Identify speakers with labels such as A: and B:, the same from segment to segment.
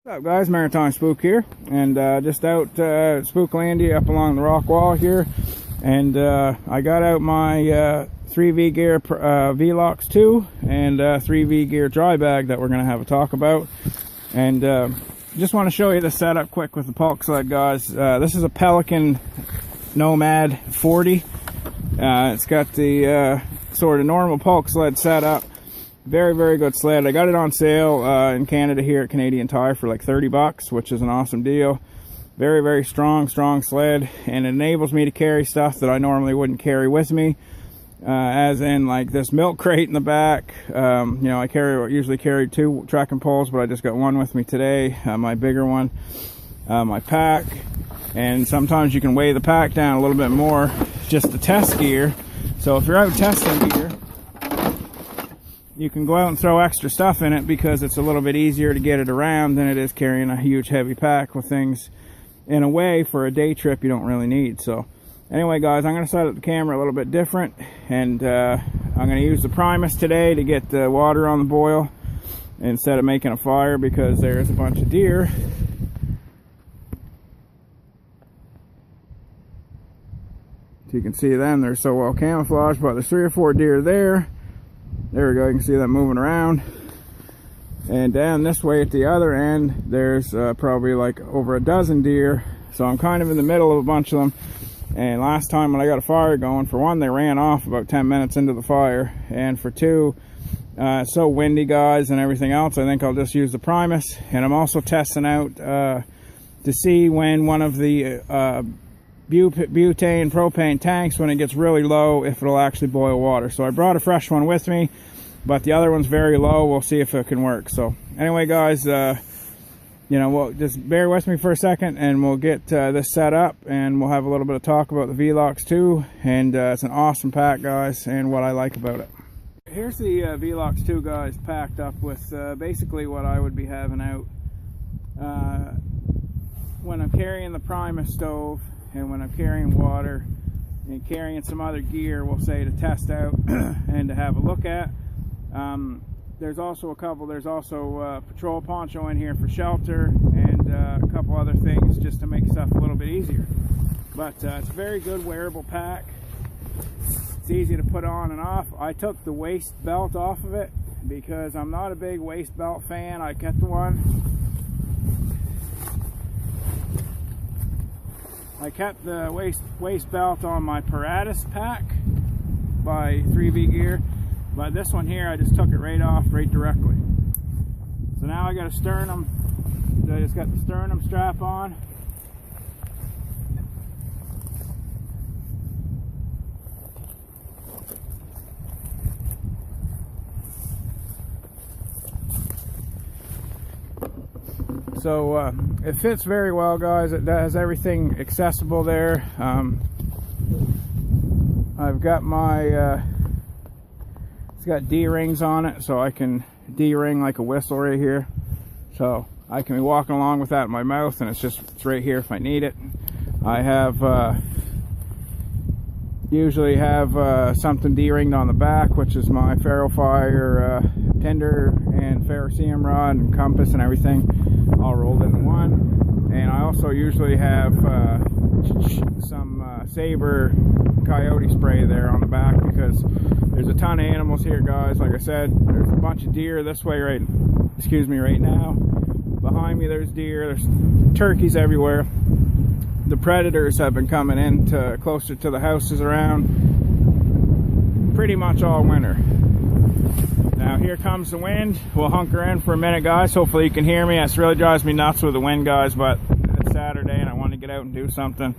A: What's up guys, Maritime Spook here, and just out Spooklandia up along the rock wall here, and I got out my 3V gear VELOX2 and 3V gear dry bag that we're going to have a talk about. And just want to show you the setup quick with the Pulk sled, guys. This is a Pelican Nomad 40. It's got the sort of normal Pulk sled setup. Very good sled. I got it on sale in Canada here at Canadian Tire for like 30 bucks, which is an awesome deal. Very strong sled, and it enables me to carry stuff that I normally wouldn't carry with me, as in like this milk crate in the back. You know, I usually carry 2 trekking poles, but I just got one with me today, my bigger one, my pack, and sometimes you can weigh the pack down a little bit more just to test gear. So if you're out testing gear, you can go out and throw extra stuff in it because it's a little bit easier to get it around than it is carrying a huge heavy pack with things in a way for a day trip you don't really need. So anyway guys, I'm going to set up the camera a little bit different, and I'm going to use the Primus today to get the water on the boil instead of making a fire, because there's a bunch of deer. So you can see them, they're so well camouflaged, but there's 3 or 4 deer there. There we go, you can see them moving around. And down this way at the other end, there's probably like over a dozen deer. So I'm kind of in the middle of a bunch of them. And last time when I got a fire going, for one, they ran off about 10 minutes into the fire. And for 2, it's so windy, guys, and everything else, I think I'll just use the Primus. And I'm also testing out to see when one of the butane propane tanks, when it gets really low, if it'll actually boil water. So I brought a fresh one with me, but the other one's very low. We'll see if it can work. So anyway guys, you know, we'll just bear with me for a second and we'll get this set up, and we'll have a little bit of talk about the VELOX2. And it's an awesome pack, guys, and what I like about it. Here's the VELOX2, guys, packed up with basically what I would be having out when I'm carrying the Primus stove, and when I'm carrying water and carrying some other gear, we'll say, to test out and to have a look at. There's also a patrol poncho in here for shelter, and a couple other things just to make stuff a little bit easier. But it's a very good wearable pack. It's easy to put on and off. I took the waist belt off of it because I'm not a big waist belt fan. I kept one. I kept the waist belt on my Paratus pack by 3V gear, but this one here, I just took it right off, right directly. So now I got a sternum. I just got the sternum strap on. So it fits very well, guys. It has everything accessible there. I've got my it's got D-rings on it, so I can D-ring like a whistle right here. So I can be walking along with that in my mouth, and it's right here if I need it. I have usually have something D-ringed on the back, which is my ferrofire tinder and ferrocerium rod and compass and everything all rolled into one. And I also usually have some Saber coyote spray there on the back, because there's a ton of animals here, guys. Like I said, there's a bunch of deer this way right now. Behind me there's deer, there's turkeys everywhere. The predators have been coming in closer to the houses around pretty much all winter. Now here comes the wind. We'll hunker in for a minute, guys. Hopefully you can hear me. This really drives me nuts with the wind, guys, but it's Saturday and I want to get out and do something.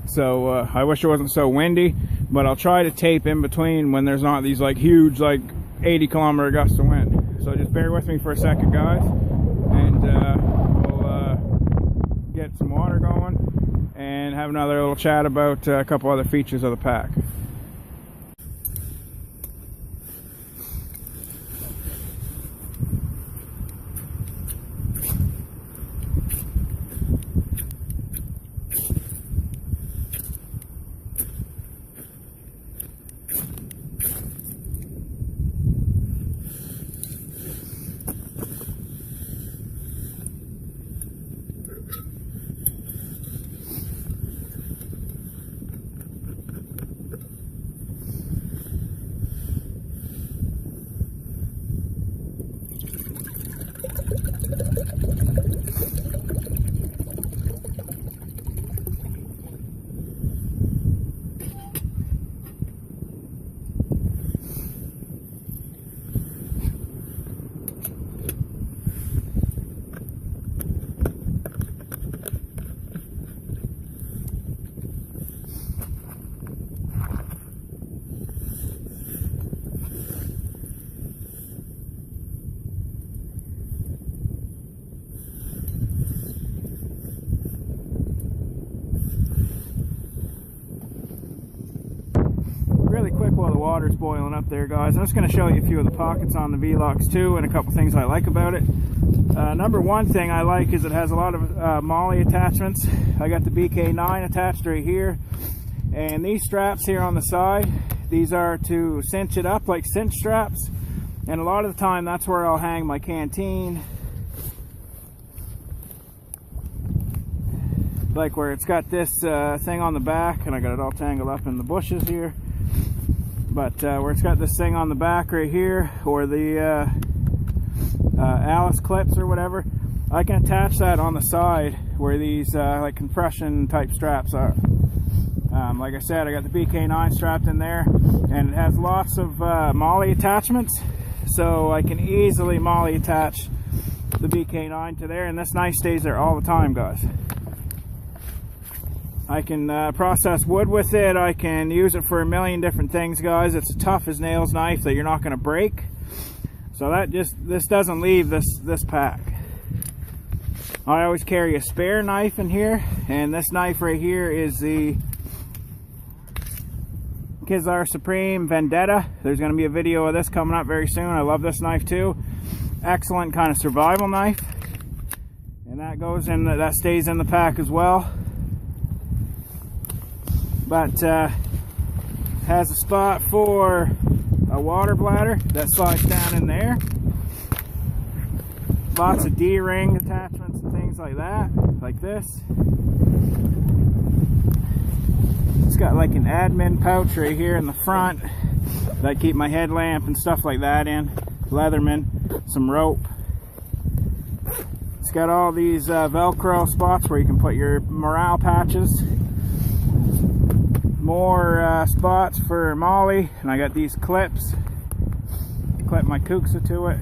A: So I wish it wasn't so windy, but I'll try to tape in between when there's not these like huge, like 80-kilometer gusts of wind. So just bear with me for a second, guys, and we'll get some water going and have another little chat about a couple other features of the pack. water's boiling up there, guys. I'm just going to show you a few of the pockets on the VELOX2 and a couple things I like about it. Number one thing I like is it has a lot of MOLLE attachments. I got the BK9 attached right here, and these straps here on the side, these are to cinch it up like cinch straps, and a lot of the time that's where I'll hang my canteen, like where it's got this thing on the back, and I got it all tangled up in the bushes here, but where it's got this thing on the back right here, or the Alice clips or whatever, I can attach that on the side where these like compression type straps are. Like I said, I got the BK9 strapped in there, and it has lots of MOLLE attachments, so I can easily MOLLE attach the BK9 to there, and this knife stays there all the time, guys. I can process wood with it. I can use it for a million different things, guys. It's a tough as nails knife that you're not going to break. So this doesn't leave this pack. I always carry a spare knife in here, and this knife right here is the Kizar Supreme Vendetta. There's going to be a video of this coming up very soon. I love this knife too. Excellent kind of survival knife, and that goes in. That stays in the pack as well. But has a spot for a water bladder that slides down in there. Lots of D-ring attachments and things like that, like this. It's got like an admin pouch right here in the front that I keep my headlamp and stuff like that in. Leatherman, some rope. It's got all these Velcro spots where you can put your morale patches. More spots for MOLLE, and I got these clips. Clip my Kuxa to it.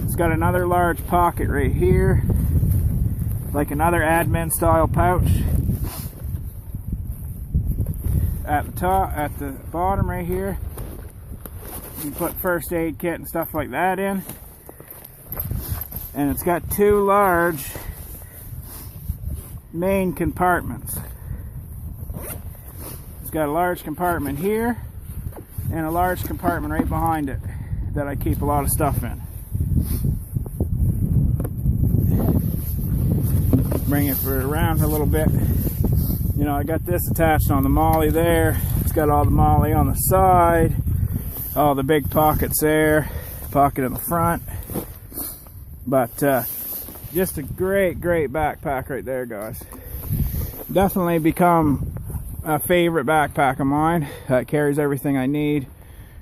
A: It's got another large pocket right here, like another admin style pouch. At the top, at the bottom right here, you can put first aid kit and stuff like that in. And it's got two large main compartments. It's got a large compartment here and a large compartment right behind it that I keep a lot of stuff in. Bring it around a little bit. You know, I got this attached on the MOLLE there. It's got all the MOLLE on the side, all the big pockets there, pocket in the front. But just a great backpack right there, guys. Definitely become a favorite backpack of mine. It carries everything I need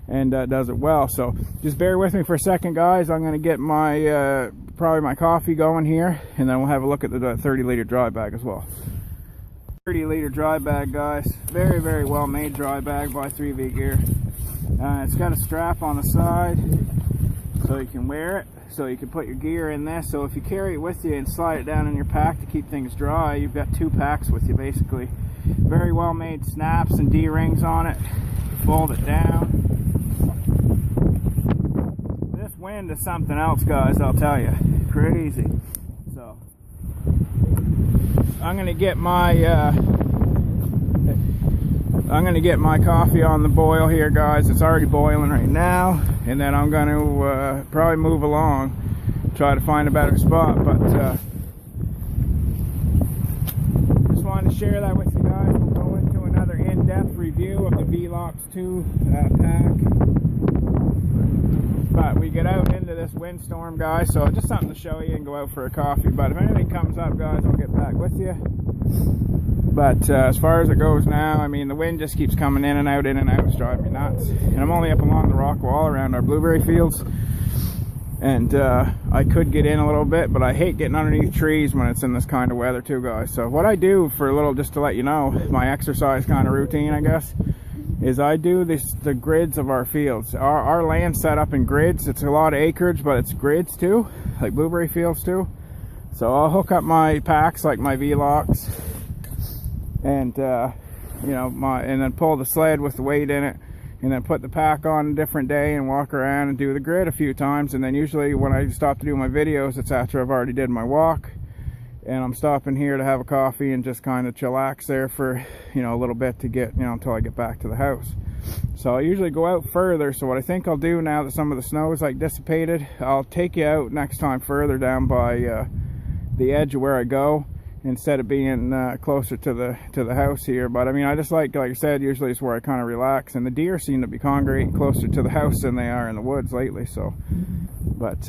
A: and does it well. So just bear with me for a second, guys. I'm going to get my probably my coffee going here, and then we'll have a look at the 30-liter dry bag as well. 30-liter dry bag, guys. Very well made dry bag by 3V Gear. It's got a strap on the side so you can wear it, so you can put your gear in this. So if you carry it with you and slide it down in your pack to keep things dry, you've got two packs with you basically. Very well made snaps and D-rings on it. Fold it down. This wind is something else, guys, I'll tell you. Crazy. So I'm gonna get my coffee on the boil here, guys. It's already boiling right now, and then I'm gonna probably move along, try to find a better spot. But just wanted to share that with you guys. We'll go into another in-depth review of the VELOX2 pack. But we get out into this windstorm, guys, so just something to show you and go out for a coffee. But if anything comes up, guys, I'll get back with you. But as far as it goes now, I mean, the wind just keeps coming in and out. It's driving me nuts. And I'm only up along the rock wall around our blueberry fields. And I could get in a little bit, but I hate getting underneath trees when it's in this kind of weather too, guys. So what I do for a little, just to let you know, my exercise kind of routine, I guess, is I do the grids of our fields. Our land's set up in grids. It's a lot of acreage, but it's grids too, like blueberry fields too. So I'll hook up my packs, like my VELOX, and you know, and then pull the sled with the weight in it, and then put the pack on a different day and walk around and do the grid a few times. And then usually when I stop to do my videos, it's after I've already did my walk, and I'm stopping here to have a coffee and just kind of chillax there for, you know, a little bit to get, you know, until I get back to the house. So I usually go out further. So what I think I'll do now that some of the snow is like dissipated, I'll take you out next time further down by the edge of where I go, instead of being closer to the house here. But I mean, I just like I said, usually it's where I kind of relax, and the deer seem to be congregating closer to the house than they are in the woods lately. So, but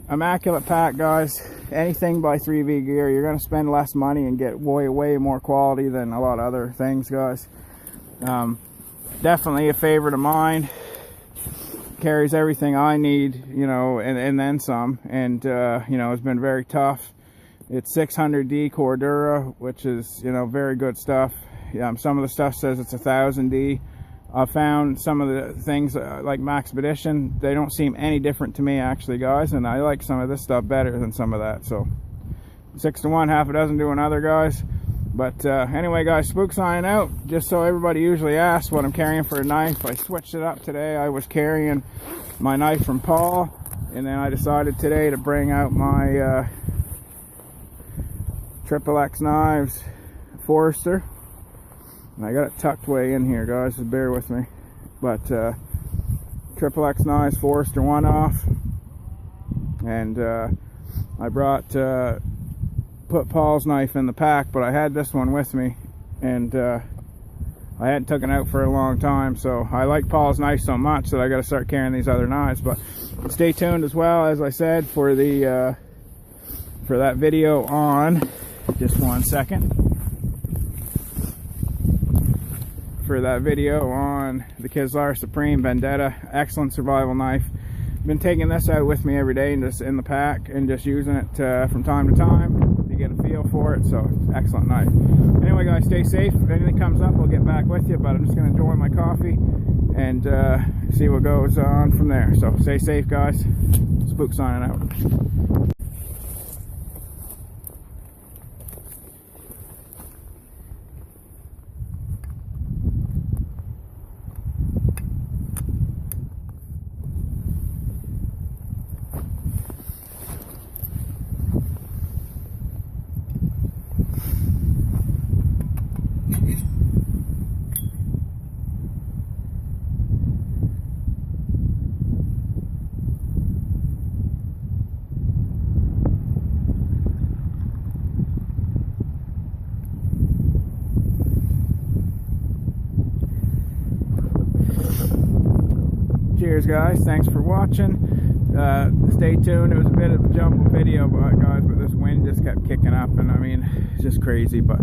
A: immaculate pack, guys. Anything by 3V gear, you're going to spend less money and get way more quality than a lot of other things, guys. Definitely a favorite of mine. Carries everything I need, you know, and then some. And you know, it's been very tough. It's 600D Cordura, which is, you know, very good stuff. Some of the stuff says it's 1000D. I found some of the things like Maxpedition, they don't seem any different to me actually, guys, and I like some of this stuff better than some of that. So 6 to 1, half a dozen to another, guys. But anyway, guys, Spook signing out. Just so everybody usually asks what I'm carrying for a knife, I switched it up today. I was carrying my knife from Paul, and then I decided today to bring out my XXX Knives Forester, and I got it tucked way in here, guys, so bear with me. But XXX Knives Forester 1-off, and I brought put Paul's knife in the pack, but I had this one with me, and I hadn't taken it out for a long time. So I like Paul's knife so much that I got to start carrying these other knives. But stay tuned as well, as I said, for the for that video on. Just 1 second. For that video on the Kizlar Supreme Vendetta, excellent survival knife. Been taking this out with me every day and just in the pack and just using it from time to time to get a feel for it. So excellent knife. Anyway, guys, stay safe. If anything comes up, I'll get back with you, but I'm just going to enjoy my coffee and see what goes on from there. So stay safe, guys. Spook signing out. Cheers, guys. Thanks for watching. Stay tuned. It was a bit of a jumble video, guys, but this wind just kept kicking up, and I mean, it's just crazy. But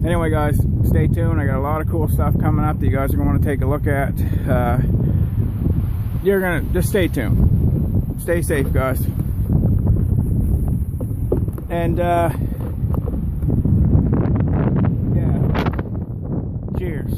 A: anyway, guys, stay tuned. I got a lot of cool stuff coming up that you guys are going to want to take a look at. You're going to just stay tuned. Stay safe, guys. And yeah, cheers.